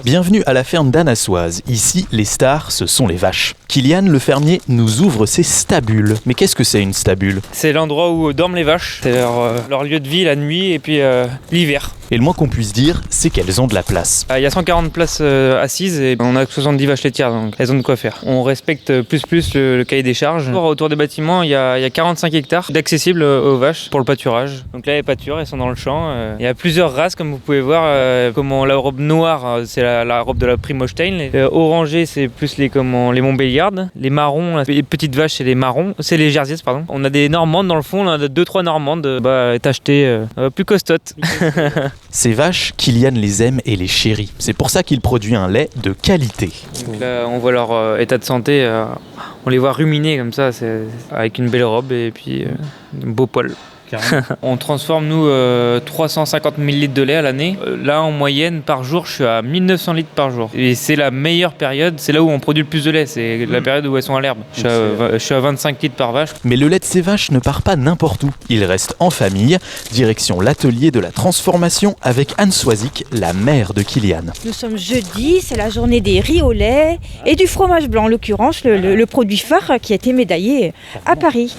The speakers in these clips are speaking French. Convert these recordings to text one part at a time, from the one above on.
Bienvenue à la ferme d'Anassoise. Ici, les stars, ce sont les vaches. Kylian, le fermier, nous ouvre ses stabules. Mais qu'est-ce que c'est une stabule ? C'est l'endroit où dorment les vaches. C'est leur lieu de vie la nuit et puis l'hiver. Et le moins qu'on puisse dire, c'est qu'elles ont de la place. Il y a 140 places assises et on a 70 vaches laitières, donc elles ont de quoi faire. On respecte plus le cahier des charges. Autour des bâtiments, il y a 45 hectares d'accessibles aux vaches pour le pâturage. Donc là, les pâtures, elles sont dans le champ. Il y a plusieurs races, comme vous pouvez voir. Comment la robe noire, c'est la robe de la Primostein. Les orangés, c'est plus les Montbéliardes. Les marrons, les petites vaches, c'est les marrons. C'est les Jerseys, pardon. On a des normandes dans le fond. On a 2-3 normandes. Est acheté plus costote. Ces vaches, Kylian les aime et les chérit. C'est pour ça qu'il produit un lait de qualité. Donc là, on voit leur état de santé. On les voit ruminer comme ça, avec une belle robe et puis un beau poil. On transforme, nous, 350 000 litres de lait à l'année. Là, en moyenne, par jour, je suis à 1900 litres par jour. Et c'est la meilleure période, c'est là où on produit le plus de lait. C'est la période où elles sont à l'herbe. Je suis à 25 litres par vache. Mais le lait de ces vaches ne part pas n'importe où. Il reste en famille, direction l'atelier de la transformation avec Anne Soisic, la mère de Kylian. Nous sommes jeudi, c'est la journée des riz au lait et du fromage blanc, en l'occurrence, le produit phare qui a été médaillé à Paris.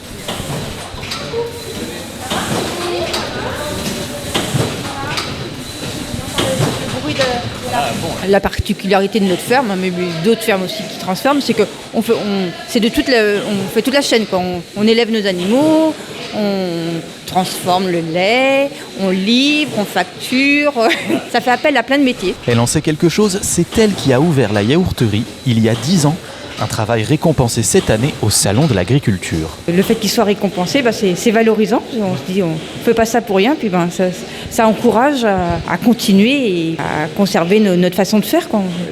La particularité de notre ferme, mais d'autres fermes aussi qui transforment, c'est qu'on fait, on fait toute la chaîne, quoi. On élève nos animaux, on transforme le lait, on livre, on facture. Ça fait appel à plein de métiers. Elle en sait quelque chose, c'est elle qui a ouvert la yaourterie il y a 10 ans. Un travail récompensé cette année au Salon de l'Agriculture. Le fait qu'il soit récompensé, c'est valorisant. On se dit, on ne fait pas ça pour rien. Puis ça encourage à continuer et à conserver notre façon de faire.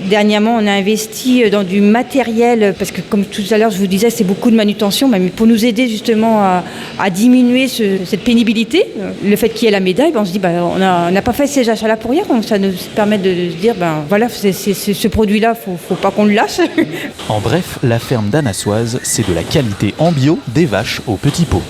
Dernièrement, on a investi dans du matériel, parce que comme tout à l'heure, je vous disais, c'est beaucoup de manutention. Mais pour nous aider justement à diminuer cette pénibilité, le fait qu'il y ait la médaille, on se dit, on n'a pas fait ces achats-là pour rien. Ça nous permet de se dire, voilà, c'est ce produit-là, il ne faut pas qu'on le lâche. En bref, la ferme d'Anassoise, c'est de la qualité en bio, des vaches au petit pot.